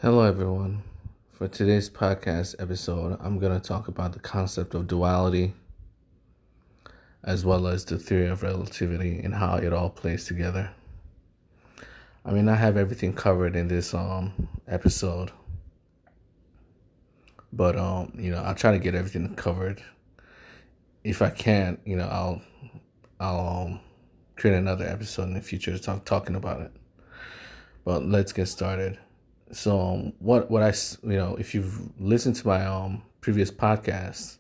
Hello, everyone. For today's podcast episode, I'm going to talk about the concept of duality as well as the theory of relativity and how it all plays together. I have everything covered in this episode, but I'll try to get everything covered. If I can't, I'll create another episode in the future to talking about it. But let's get started. So, if you've listened to my previous podcasts,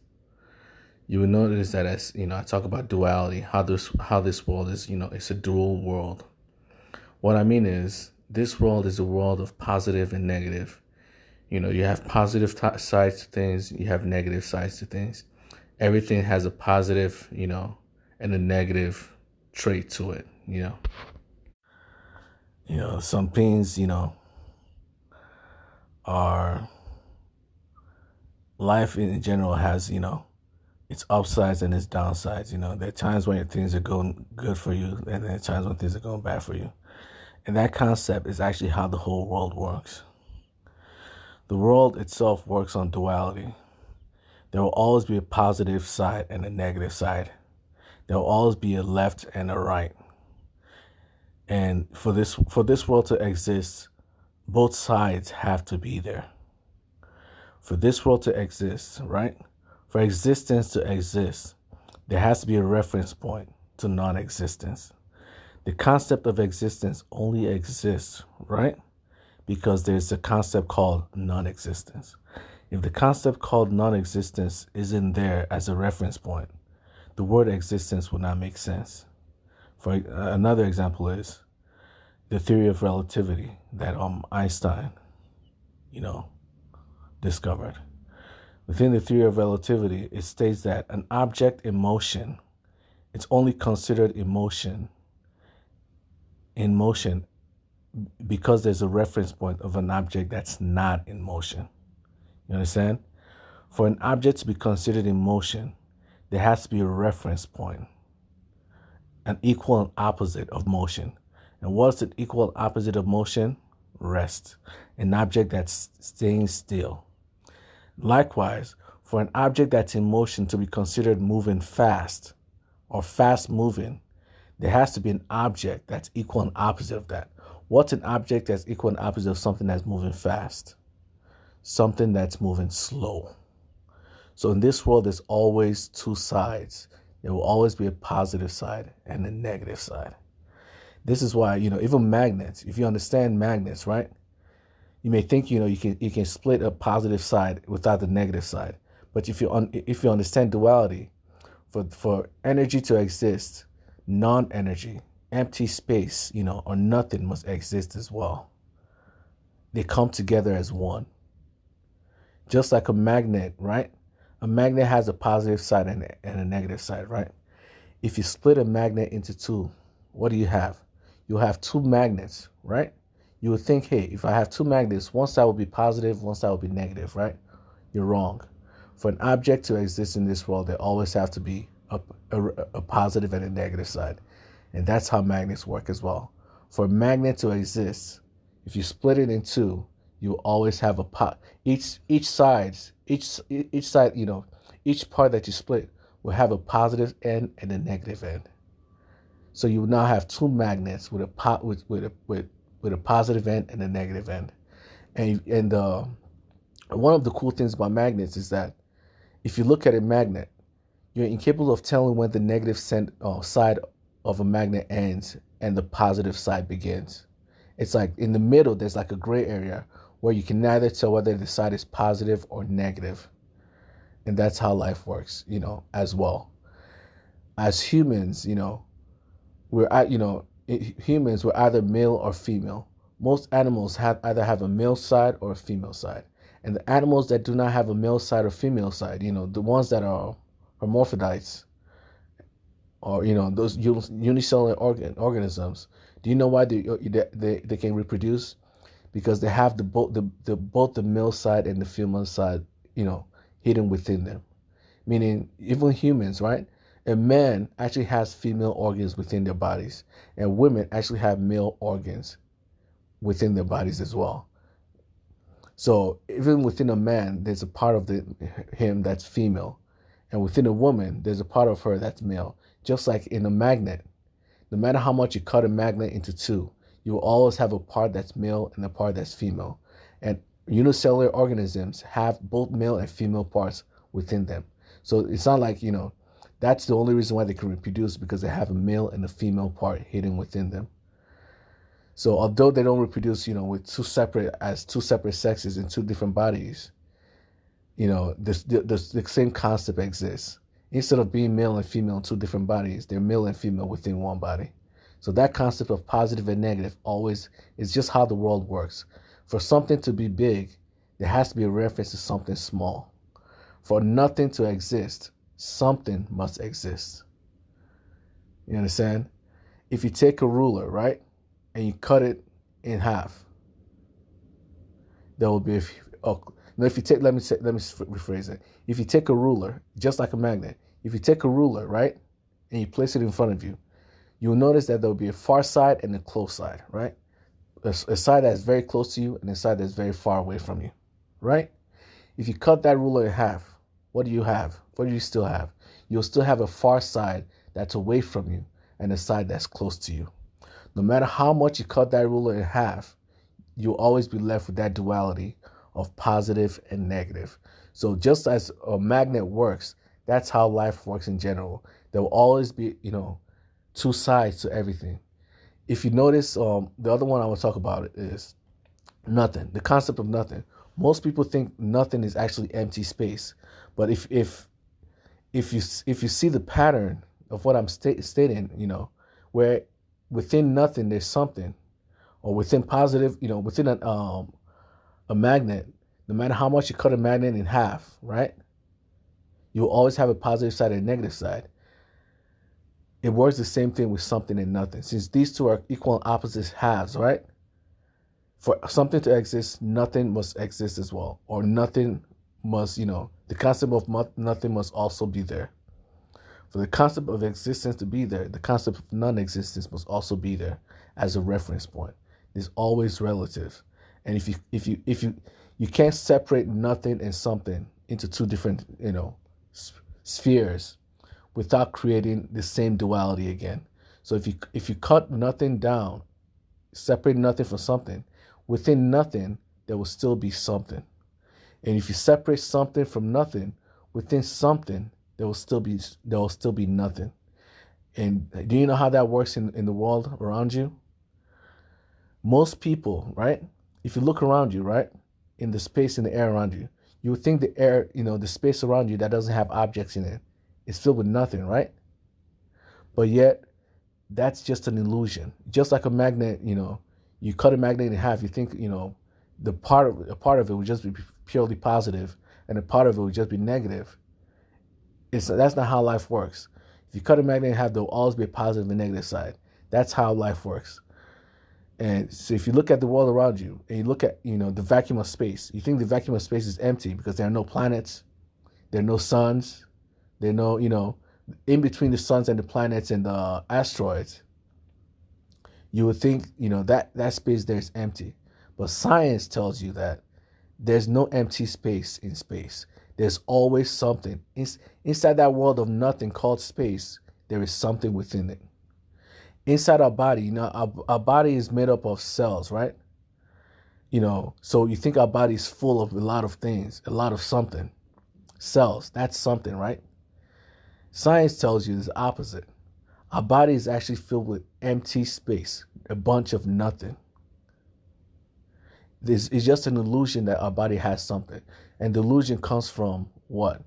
you will notice that I talk about duality, how this world is, it's a dual world. What I mean is this world is a world of positive and negative. You have positive sides to things, you have negative sides to things. Everything has a positive, and a negative trait to it. Some things, are life in general has, its upsides and its downsides. There are times when things are going good for you, and there are times when things are going bad for you. And that concept is actually how the whole world works. The world itself works on duality. There will always be a positive side and a negative side. There will always be a left and a right. And for this world to exist, both sides have to be there. For this world to exist, right? For existence to exist, there has to be a reference point to non-existence. The concept of existence only exists, right? Because there's a concept called non-existence. If the concept called non-existence isn't there as a reference point, the word existence would not make sense. For another example is the theory of relativity that Einstein, discovered. Within the theory of relativity, it states that an object in motion, it's only considered in motion because there's a reference point of an object that's not in motion. You understand? For an object to be considered in motion, there has to be a reference point, an equal and opposite of motion. And what's the equal and opposite of motion? Rest. An object that's staying still. Likewise, for an object that's in motion to be considered moving fast or fast moving, there has to be an object that's equal and opposite of that. What's an object that's equal and opposite of something that's moving fast? Something that's moving slow. So in this world, there's always two sides. There will always be a positive side and a negative side. This is why, even magnets, if you understand magnets, right? You may think, you can split a positive side without the negative side. But if you understand duality, for energy to exist, non-energy, empty space, or nothing must exist as well. They come together as one. Just like a magnet, right? A magnet has a positive side and a negative side, right? If you split a magnet into two, what do you have? You'll have two magnets, right? You would think, hey, if I have two magnets, one side will be positive, one side will be negative, right? You're wrong. For an object to exist in this world, there always have to be a positive and a negative side. And that's how magnets work as well. For a magnet to exist, if you split it in two, you always have each side, each part that you split will have a positive end and a negative end. So you will now have two magnets with a positive end and a negative end. And one of the cool things about magnets is that if you look at a magnet, you're incapable of telling when the negative side of a magnet ends and the positive side begins. It's like in the middle, there's like a gray area where you can neither tell whether the side is positive or negative. And that's how life works, as well. As humans, humans we're either male or female. Most animals either have a male side or a female side. And the animals that do not have a male side or female side, the ones that are hermaphrodites, or those unicellular organisms, do you know why they can reproduce? Because they have both the male side and the female side, hidden within them. Meaning, even humans, right? A man actually has female organs within their bodies, and women actually have male organs within their bodies as well. So even within a man, there's a part of him that's female, and within a woman, there's a part of her that's male. Just like in a magnet, no matter how much you cut a magnet into two, you will always have a part that's male and a part that's female. And unicellular organisms have both male and female parts within them. So it's not like, that's the only reason why they can reproduce, because they have a male and a female part hidden within them. So although they don't reproduce, with two separate sexes in two different bodies, the same concept exists. Instead of being male and female in two different bodies, they're male and female within one body. So that concept of positive and negative always is just how the world works. For something to be big, there has to be a reference to something small. For nothing to exist, something must exist. You understand? If you take a ruler, right, and you cut it in half, there will be if you take, let me rephrase it. If you take a ruler, just like a magnet, if you take a ruler, right, and you place it in front of you, you'll notice that there will be a far side and a close side, right? A side that's very close to you and a side that's very far away from you, right? If you cut that ruler in half, what do you have? What do you still have? You'll still have a far side that's away from you and a side that's close to you. No matter how much you cut that ruler in half, you'll always be left with that duality of positive and negative. So just as a magnet works, that's how life works in general. There will always be, two sides to everything. If you notice, the other one I want to talk about is nothing. The concept of nothing. Most people think nothing is actually empty space, but if you see the pattern of what I'm stating, where within nothing there's something, or within positive, within a magnet, no matter how much you cut a magnet in half, right? You'll always have a positive side and a negative side. It works the same thing with something and nothing. Since these two are equal and opposite halves, right? For something to exist, nothing must exist as well. Or nothing must, the concept of nothing must also be there. For the concept of existence to be there, the concept of non-existence must also be there as a reference point. It's always relative. And if you can't separate nothing and something into two different, spheres without creating the same duality again. So if you cut nothing down, separate nothing from something, within nothing there will still be something. And if you separate something from nothing, within something there will still be nothing. And do you know how that works in the world around you? Most people, right? If you look around you, right, in the space in the air around you, you would think the air, the space around you that doesn't have objects in it is filled with nothing, right? But yet, that's just an illusion. Just like a magnet, you cut a magnet in half, you think, a part of it would just be purely positive, and a part of it would just be negative. That's not how life works. If you cut a magnet in half, there will always be a positive and negative side. That's how life works. And so if you look at the world around you and you look at, the vacuum of space, you think the vacuum of space is empty because there are no planets, there are no suns, there are no, in between the suns and the planets and the asteroids, you would think, that space there is empty. But science tells you that there's no empty space in space. There's always something. Inside that world of nothing called space, there is something within it. Inside our body, our body is made up of cells, right? So you think our body is full of a lot of things, a lot of something. Cells, that's something, right? Science tells you the opposite. Our body is actually filled with empty space, a bunch of nothing. This is just an illusion that our body has something. And the illusion comes from what?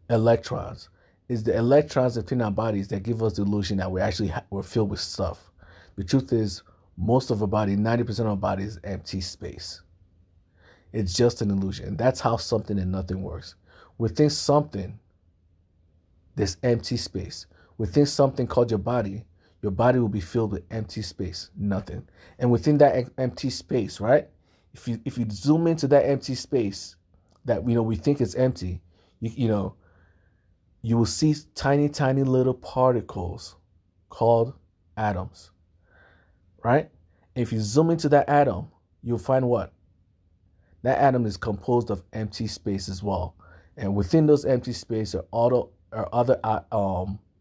Electrons. It's the electrons within our bodies that give us the illusion that we're filled with stuff. The truth is, most of our body, 90% of our body is empty space. It's just an illusion. That's how something and nothing works. Within something, there's empty space. Within something called your body will be filled with empty space, nothing. And within that empty space, right? If you zoom into that empty space that we think is empty, you will see tiny, tiny little particles called atoms, right? If you zoom into that atom, you'll find what? that atom is composed of empty space as well. And within those empty space are other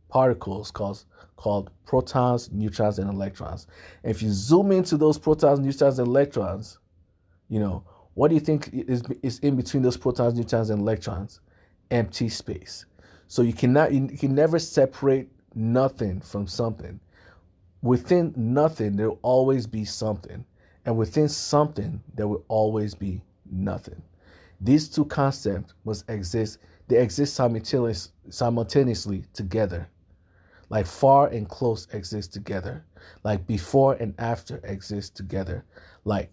particles called protons, neutrons, and electrons. And if you zoom into those protons, neutrons, and electrons, what do you think is in between those protons, neutrons, and electrons? Empty space. So you can never separate nothing from something. Within nothing, there will always be something. And within something, there will always be nothing. These two concepts must exist. They exist simultaneously together. Like far and close exist together. Like before and after exist together. Like,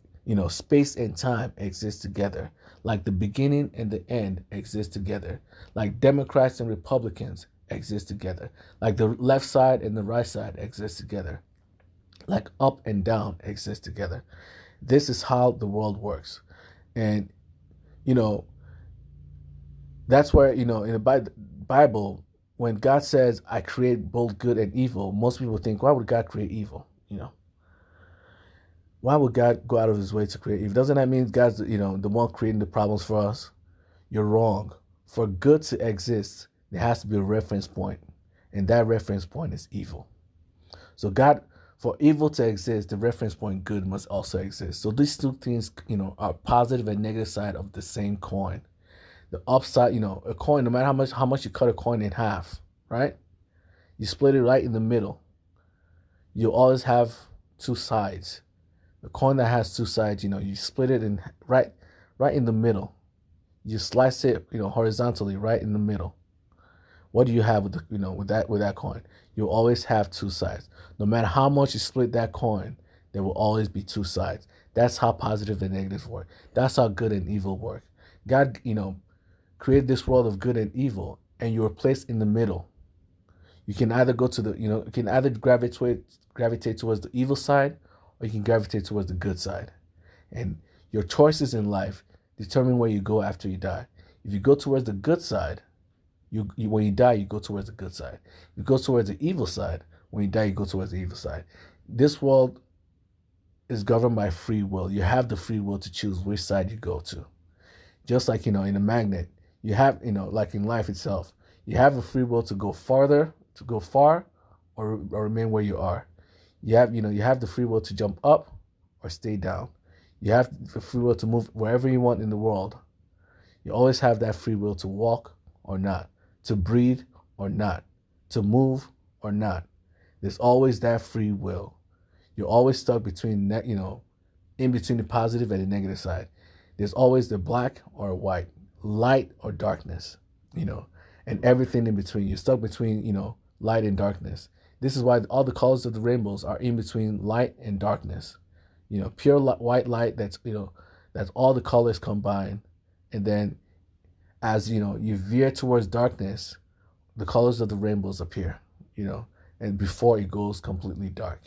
space and time exist together. Like the beginning and the end exist together. Like Democrats and Republicans exist together. Like the left side and the right side exist together. Like up and down exist together. This is how the world works. And, you know, that's where, in the Bible, when God says, I create both good and evil, most people think, why would God create evil? Why would God go out of his way to create evil? Doesn't that mean God's, the one creating the problems for us? You're wrong. For good to exist, there has to be a reference point. And that reference point is evil. So for evil to exist, the reference point good must also exist. So these two things, are positive and negative side of the same coin. The upside, a coin, no matter how much you cut a coin in half, right? You split it right in the middle. You always have two sides. The coin that has two sides, you split it in right in the middle. You slice it, horizontally right in the middle. What do you have with that coin? You'll always have two sides. No matter how much you split that coin, there will always be two sides. That's how positive and negative work. That's how good and evil work. God, created this world of good and evil, and you are placed in the middle. You can either you can either gravitate towards the evil side, or you can gravitate towards the good side. And your choices in life determine where you go after you die. If you go towards the good side, when you die, you go towards the good side. You go towards the evil side. When you die, you go towards the evil side. This world is governed by free will. You have the free will to choose which side you go to. Just like, in a magnet, you have, like in life itself, you have a free will to go far, or remain where you are. You have the free will to jump up or stay down. You have the free will to move wherever you want in the world. You always have that free will to walk or not, to breathe or not, to move or not. There's always that free will. You're always stuck between, in between the positive and the negative side. There's always the black or white, light or darkness, and everything in between. You're stuck between, light and darkness. This is why all the colors of the rainbows are in between light and darkness. Pure white light, that's all the colors combined. And then as, you veer towards darkness, the colors of the rainbows appear, and before it goes completely dark.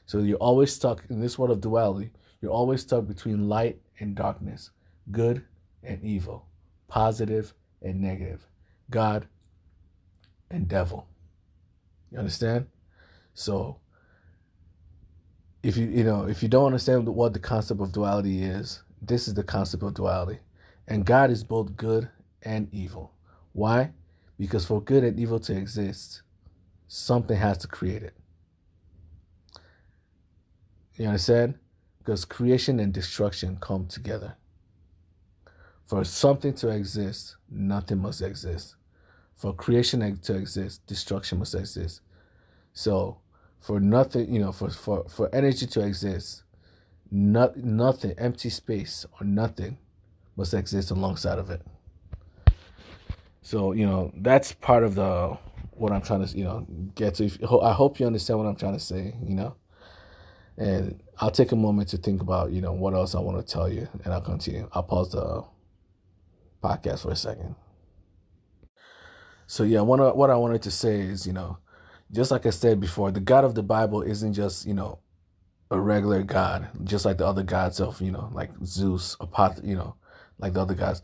So you're always stuck in this world of duality. You're always stuck between light and darkness, good and evil, positive and negative, God and devil. You understand? So if you don't understand what the concept of duality is, this is the concept of duality. And God is both good and evil. Why? Because for good and evil to exist, something has to create it. You understand? Because creation and destruction come together. For something to exist, nothing must exist. For creation to exist, destruction must exist. So for nothing, for energy to exist, nothing, empty space or nothing must exist alongside of it. So, that's part of what I'm trying to, get to. I hope you understand what I'm trying to say, and I'll take a moment to think about, what else I want to tell you, and I'll continue. I'll pause the podcast for a second. So yeah, what I wanted to say is, just like I said before, the God of the Bible isn't just, a regular God, just like the other gods of, like Zeus, like the other gods.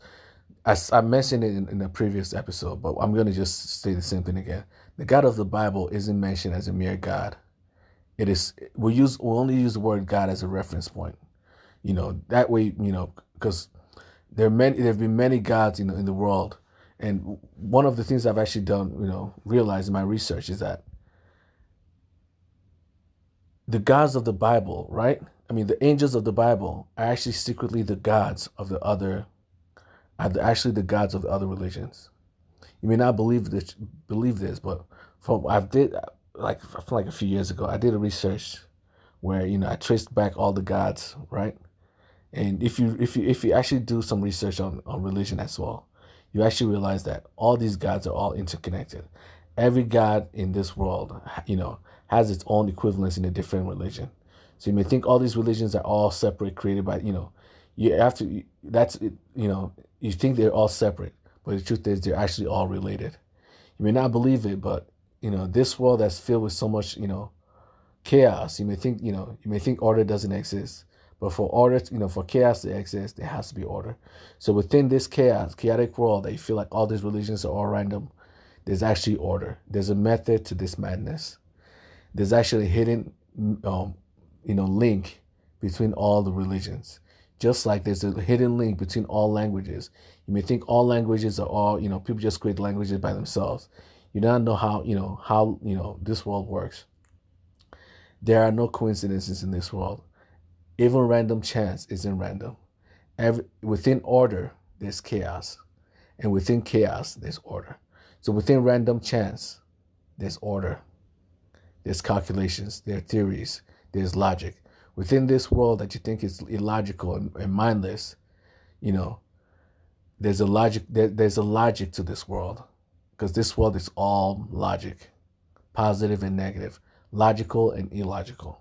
I mentioned it in a previous episode, but I'm going to just say the same thing again. The God of the Bible isn't mentioned as a mere God. It is, we only use the word God as a reference point. That way, because There have been many gods, in the world, and one of the things I've actually done, realized in my research is that the gods of the Bible, right? I mean, the angels of the Bible are actually secretly the gods of the other, actually the gods of the other religions. You may not believe this, but I did, like, I feel like a few years ago, I did a research where I traced back all the gods, right? And if you actually do some research on religion as well, you actually realize that all these gods are all interconnected. Every god in this world, has its own equivalence in a different religion. So you may think all these religions are all separate, created by, you have to, that's it, you think they're all separate, but the truth is they're actually all related. You may not believe it, but this world that's filled with so much, chaos. You may think order doesn't exist, but for order, for chaos to exist, there has to be order. So within this chaotic world that you feel like all these religions are all random, there's actually order. There's a method to this madness. There's actually a hidden, link between all the religions. Just like there's a hidden link between all languages. You may think all languages are all, people just create languages by themselves. You don't know how this world works. There are no coincidences in this world. Even random chance isn't random. Within order, there's chaos. And within chaos, there's order. So within random chance, there's order. There's calculations, there are theories, there's logic. Within this world that you think is illogical and mindless, there's a logic. There's a logic to this world, because this world is all logic, positive and negative, logical and illogical.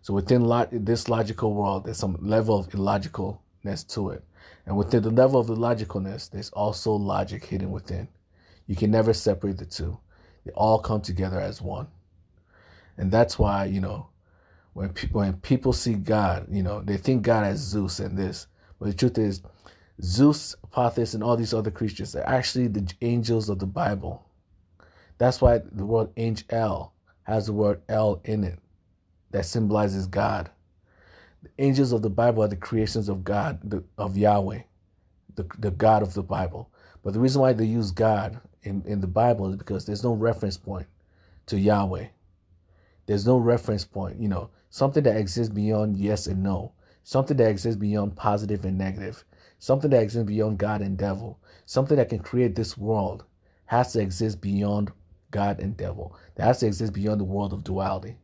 So within this logical world, there's some level of illogicalness to it. And within the level of illogicalness, there's also logic hidden within. You can never separate the two. They all come together as one. And that's why, when people see God, they think God as Zeus and this. But the truth is, Zeus, Apophis, and all these other creatures are actually the angels of the Bible. That's why the word angel has the word El in it, that symbolizes God. The angels of the Bible are the creations of God, of Yahweh, the God of the Bible. But the reason why they use God in the Bible is because there's no reference point to Yahweh. There's no reference point, something that exists beyond yes and no, something that exists beyond positive and negative, something that exists beyond God and devil, something that can create this world has to exist beyond God and devil. That has to exist beyond the world of duality.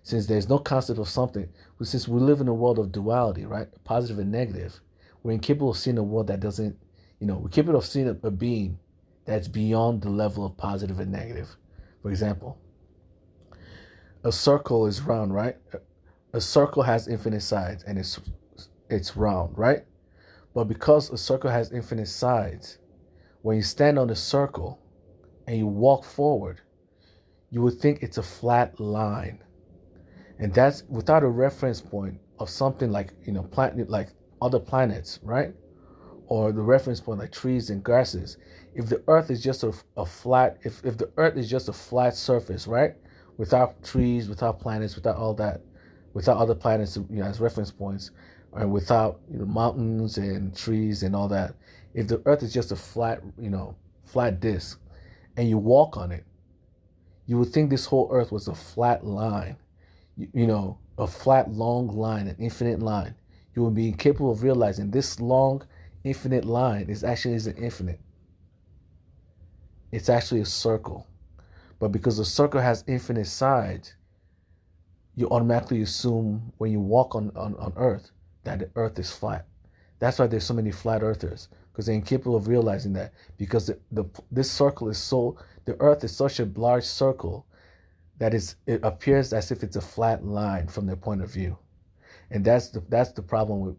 Since there's no concept of something, since we live in a world of duality, right? Positive and negative, we're incapable of seeing a world that doesn't, we're capable of seeing a being that's beyond the level of positive and negative. For example, a circle is round, right? A circle has infinite sides and it's round, right? But because a circle has infinite sides, when you stand on the circle and you walk forward, you would think it's a flat line. And that's without a reference point of something like, like other planets, right? Or the reference point like trees and grasses. If the earth is just a flat, if the earth is just a flat surface, right? Without trees, without planets, without all that, without other planets, as reference points, and without mountains and trees and all that. If the earth is just a flat disc, and you walk on it, you would think this whole earth was a flat line, a flat, long line, an infinite line. You would be incapable of realizing this long, infinite line isn't infinite. It's actually a circle. But because the circle has infinite sides, you automatically assume when you walk on Earth that the Earth is flat. That's why there's so many flat earthers, because they're incapable of realizing that, because this circle the Earth is such a large circle that it appears as if it's a flat line from their point of view. And that's the problem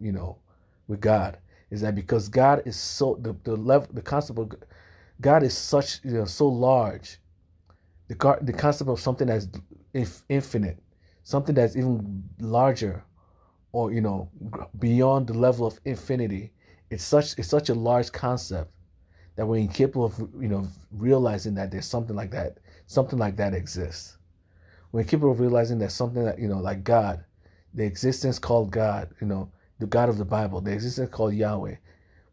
with God, is that because God is the concept of God is such so large, the concept of something that's infinite, something that's even larger, or beyond the level of infinity, it's such a large concept that we're incapable of realizing that there's something like that exists. We're incapable of realizing that something that like God, the existence called God, the God of the Bible, the existence called Yahweh.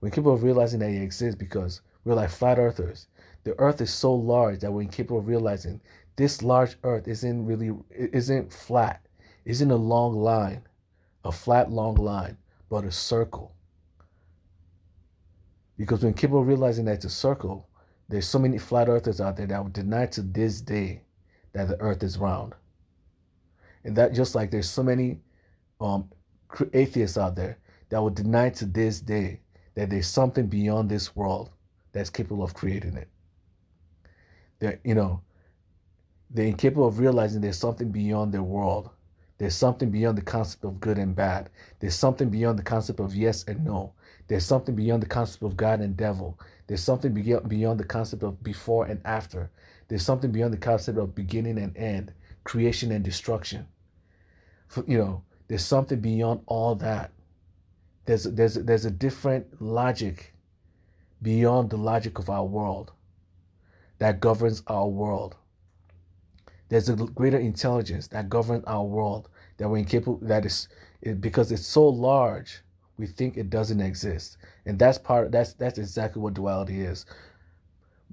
We're incapable of realizing that it exists because we're like flat earthers. The earth is so large that we're incapable of realizing this large earth isn't flat, isn't a long line, a flat long line, but a circle. Because when people realizing that it's a circle, there's so many flat earthers out there that would deny to this day that the earth is round. And that just like there's so many um, atheists out there that would deny to this day that there's something beyond this world that's capable of creating it. They're incapable of realizing there's something beyond their world. There's something beyond the concept of good and bad. There's something beyond the concept of yes and no. There's something beyond the concept of God and devil. There's something beyond the concept of before and after. There's something beyond the concept of beginning and end, creation and destruction. There's something beyond all that. There's a different logic beyond the logic of our world that governs our world. There's a greater intelligence that governs our world that we're incapable. Because it's so large, we think it doesn't exist, and that's exactly what duality is.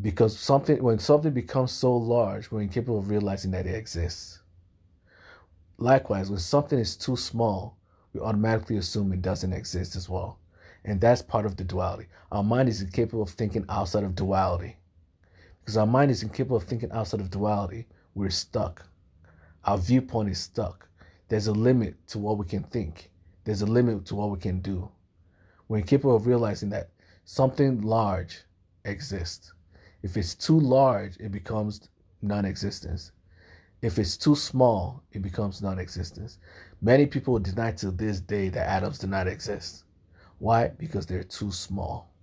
Because when something becomes so large, we're incapable of realizing that it exists. Likewise, when something is too small, we automatically assume it doesn't exist as well, and that's part of the duality. Our mind is incapable of thinking outside of duality. Because our mind is incapable of thinking outside of duality, we're stuck. Our viewpoint is stuck. There's a limit to what we can think. There's a limit to what we can do. We're incapable of realizing that something large exists. If it's too large, it becomes non-existence. If it's too small, it becomes non-existence. Many people deny to this day that atoms do not exist. Why? Because they're too small.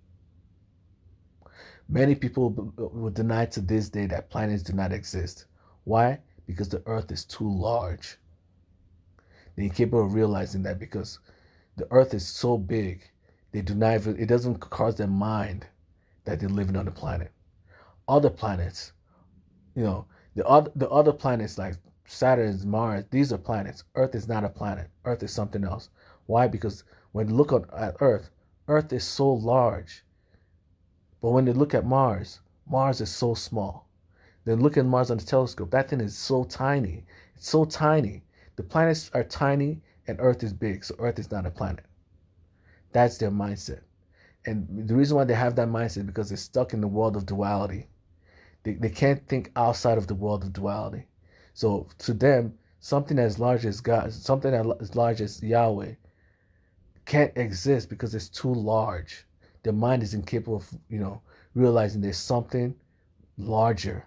Many people will deny to this day that planets do not exist. Why? Because the earth is too large. They're incapable of realizing that because the earth is so big, it doesn't cross their mind that they're living on the planet. Other planets, the other planets like Saturn, Mars, these are planets. Earth is not a planet. Earth is something else. Why? Because when you look at Earth, Earth is so large. But when they look at Mars, Mars is so small. Then look at Mars on the telescope. That thing is so tiny. It's so tiny. The planets are tiny and Earth is big, so Earth is not a planet. That's their mindset. And the reason why they have that mindset is because they're stuck in the world of duality. They can't think outside of the world of duality. So to them, something as large as God, something as large as Yahweh can't exist because it's too large. Their mind is incapable of, realizing there's something larger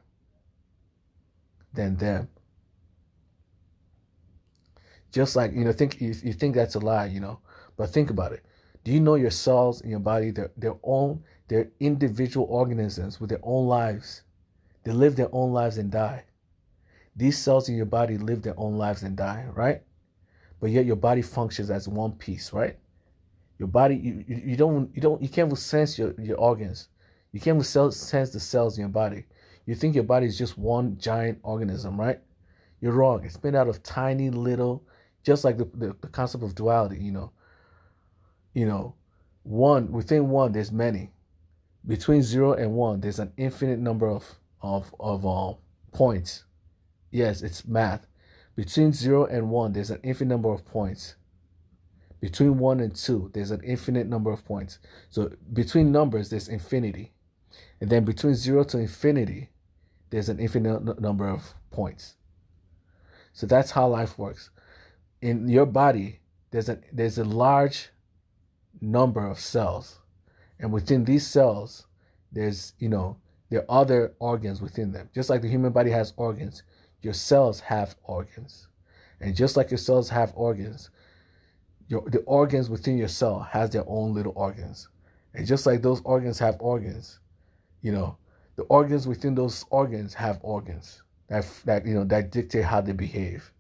than them. Just like, you think that's a lie, but think about it. Do you know your cells in your body, they're individual organisms with their own lives. They live their own lives and die. These cells in your body live their own lives and die, right? But yet your body functions as one piece, right? Your body, you can't even sense your organs. You can't even sense the cells in your body. You think your body is just one giant organism, right? You're wrong. It's made out of tiny little, just like the concept of duality, within one, there's many. Between 0 and 1, there's an infinite number of points. Yes, it's math. Between 0 and 1, there's an infinite number of points. Between 1 and 2, there's an infinite number of points. So between numbers, there's infinity. And then between 0 to infinity, there's an infinite number of points. So that's how life works. In your body, there's a large number of cells. And within these cells, there's, there are other organs within them. Just like the human body has organs, your cells have organs. And just like your cells have organs, the organs within your cell has their own little organs. And just like those organs have organs, the organs within those organs have organs that dictate how they behave.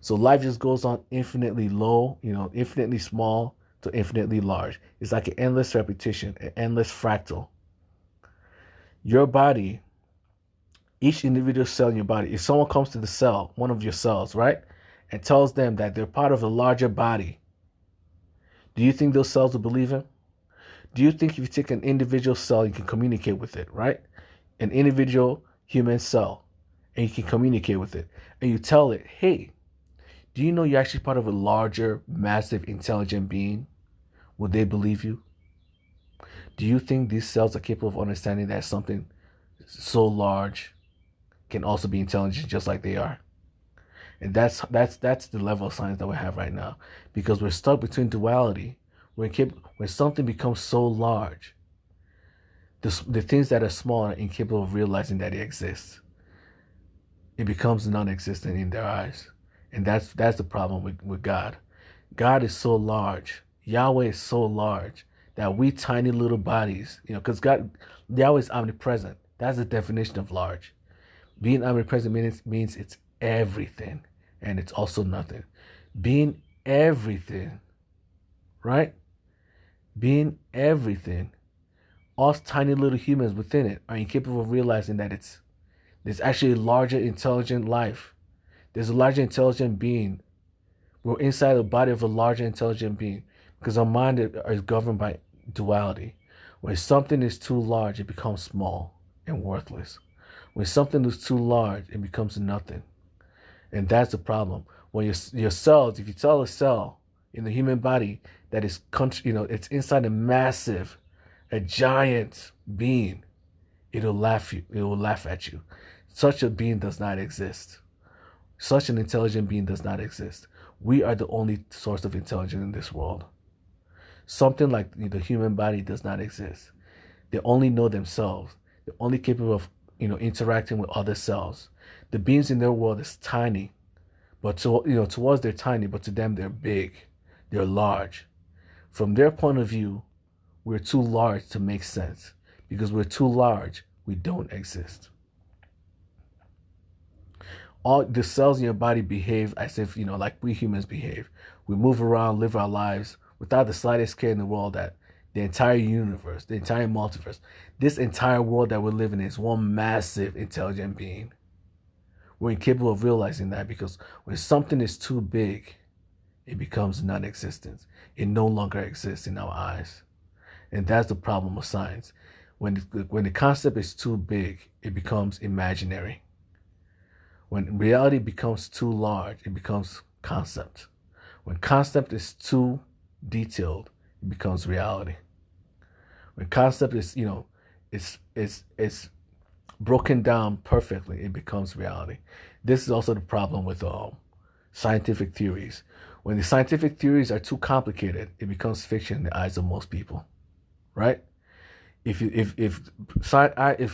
So life just goes on infinitely low, infinitely small to infinitely large. It's like an endless repetition, an endless fractal. Your body, each individual cell in your body, if someone comes to the cell, one of your cells, right, and tells them that they're part of a larger body, do you think those cells will believe him? Do you think if you take an individual cell, you can communicate with it, right? An individual human cell, and you can communicate with it, and you tell it, hey, do you know you're actually part of a larger, massive, intelligent being? Would they believe you? Do you think these cells are capable of understanding that something so large can also be intelligent just like they are? And that's the level of science that we have right now, because we're stuck between duality. When something becomes so large, the things that are small are incapable of realizing that it exists. It becomes non-existent in their eyes, and that's the problem with God. God is so large. Yahweh is so large that we tiny little bodies, because Yahweh is omnipresent. That's the definition of large. Being omnipresent means it's everything, and it's also nothing. Being everything, right? Being everything, us tiny little humans within it are incapable of realizing that there's actually a larger intelligent life. There's a larger intelligent being. We're inside the body of a larger intelligent being, because our mind is governed by duality. When something is too large, it becomes small and worthless. When something is too large, it becomes nothing. And that's the problem. When your cells, if you tell a cell in the human body that is, it's inside a giant being, it'll laugh you. It will laugh at you. Such a being does not exist. Such an intelligent being does not exist. We are the only source of intelligence in this world. Something like the human body does not exist. They only know themselves. They're only capable of, interacting with other cells. The beings in their world is tiny, but to us they're tiny, but to them they're big. They're large. From their point of view, we're too large to make sense. Because we're too large, we don't exist. All the cells in your body behave as if, like we humans behave. We move around, live our lives without the slightest care in the world that the entire universe, the entire multiverse, this entire world that we live in is one massive intelligent being. We're incapable of realizing that, because when something is too big, it becomes non-existent. It no longer exists in our eyes. And that's the problem of science. When the concept is too big, it becomes imaginary. When reality becomes too large, it becomes concept. When concept is too detailed, it becomes reality. When concept is, it's broken down perfectly, it becomes reality. This is also the problem with scientific theories. When the scientific theories are too complicated, it becomes fiction in the eyes of most people, right? If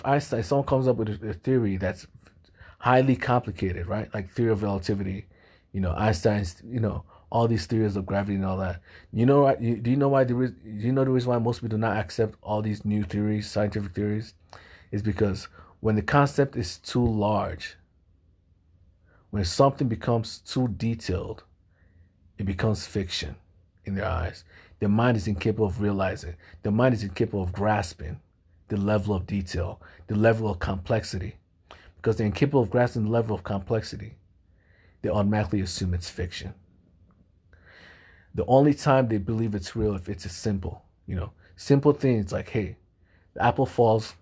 Einstein, someone comes up with a theory that's highly complicated, right? Like theory of relativity, Einstein's, all these theories of gravity and all that. You know what? Do you know why do you know the reason why most people do not accept all these new theories, scientific theories, is because when the concept is too large, when something becomes too detailed, it becomes fiction in their eyes. Their mind is incapable of realizing. Their mind is incapable of grasping the level of detail, the level of complexity. Because they're incapable of grasping the level of complexity, they automatically assume it's fiction. The only time they believe it's real if it's simple, simple things like, hey, the apple falls,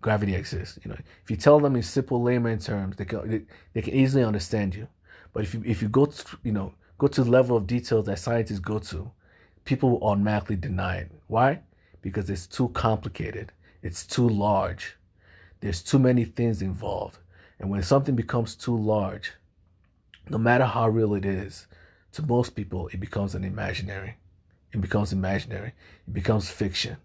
gravity exists. If you tell them in simple layman terms, they can easily understand you. But if you go to the level of details that scientists go to, people will automatically deny it. Why? Because it's too complicated. It's too large. There's too many things involved. And when something becomes too large, no matter how real it is, to most people, it becomes imaginary. It becomes fiction.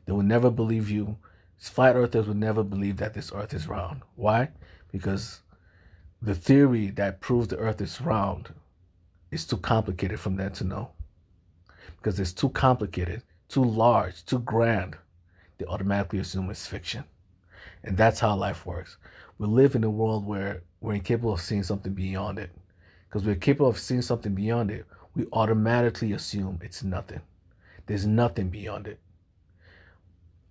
They will never believe you. Flat earthers would never believe that this earth is round. Why? Because the theory that proves the earth is round is too complicated for them to know. Because it's too complicated, too large, too grand, they automatically assume it's fiction. And that's how life works. We live in a world where we're incapable of seeing something beyond it. Because we're capable of seeing something beyond it, we automatically assume it's nothing. There's nothing beyond it.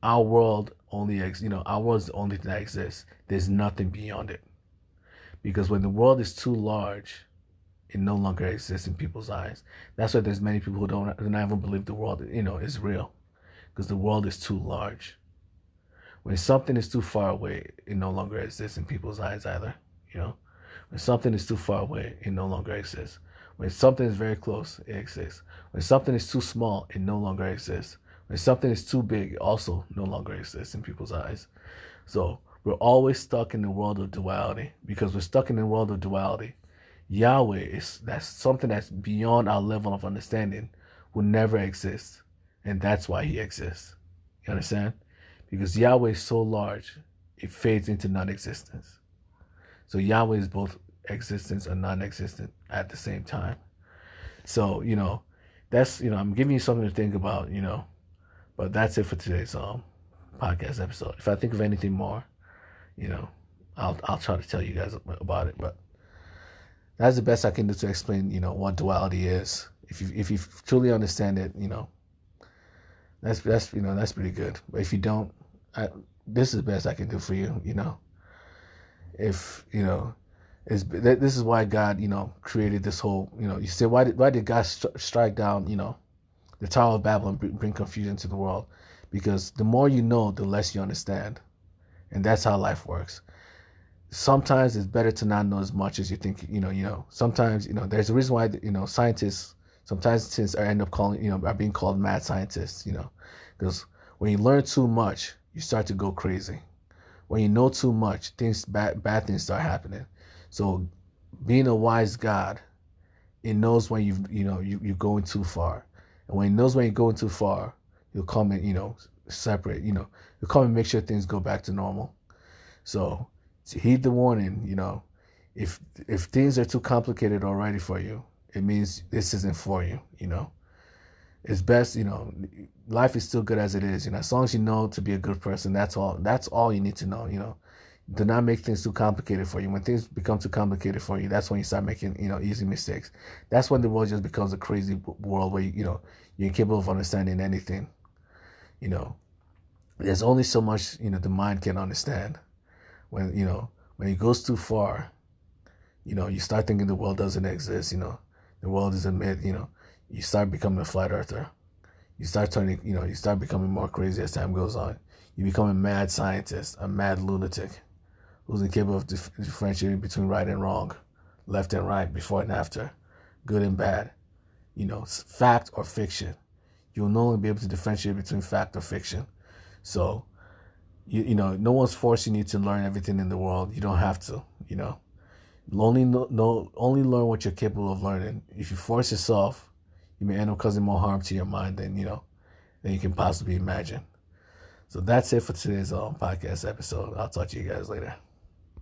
Our world our world is the only thing that exists. There's nothing beyond it. Because when the world is too large, it no longer exists in people's eyes. That's why there's many people who do not even believe the world, is real, because the world is too large. When something is too far away, it no longer exists in people's eyes either. You know, when something is too far away, it no longer exists. When something is very close, it exists. When something is too small, it no longer exists. When something is too big, it also no longer exists in people's eyes. So we're always stuck in the world of duality. Because we're stuck in the world of duality, Yahweh that's something that's beyond our level of understanding, will never exist. And that's why he exists. You understand? Because Yahweh is so large, it fades into non-existence. So Yahweh is both existence and non-existent at the same time. So, that's, I'm giving you something to think about, but that's it for today's podcast episode. If I think of anything more, you know, I'll try to tell you guys about it. But that's the best I can do to explain, what duality is. If you truly understand it, that's pretty good. But if you don't, this is the best I can do for you. If this is why God, created this whole. You say why did God strike down, the Tower of Babel and bring confusion to the world? Because the more you know, the less you understand, and that's how life works. Sometimes it's better to not know as much as you think. Sometimes there's a reason why scientists sometimes end up are being called mad scientists. Because when you learn too much, you start to go crazy. When you know too much, bad things start happening. So, being a wise God, it knows when you're going too far, and when it knows when you're going too far, you'll come and separate. You'll come and make sure things go back to normal. So, to heed the warning. If things are too complicated already for you, it means this isn't for you. It's best, life is still good as it is. As long as you know to be a good person, that's all you need to know. Do not make things too complicated for you. When things become too complicated for you, that's when you start making, easy mistakes. That's when the world just becomes a crazy world where, you're incapable of understanding anything. There's only so much, the mind can understand. When it goes too far, you start thinking the world doesn't exist, the world is a myth, you start becoming a flat earther. You start becoming more crazy as time goes on. You become a mad scientist, a mad lunatic who's incapable of differentiating between right and wrong, left and right, before and after, good and bad, fact or fiction. You'll no longer be able to differentiate between fact or fiction. So, no one's forcing you to learn everything in the world. You don't have to, Only learn what you're capable of learning. If you force yourself, you may end up causing more harm to your mind than you can possibly imagine. So that's it for today's podcast episode. I'll talk to you guys later.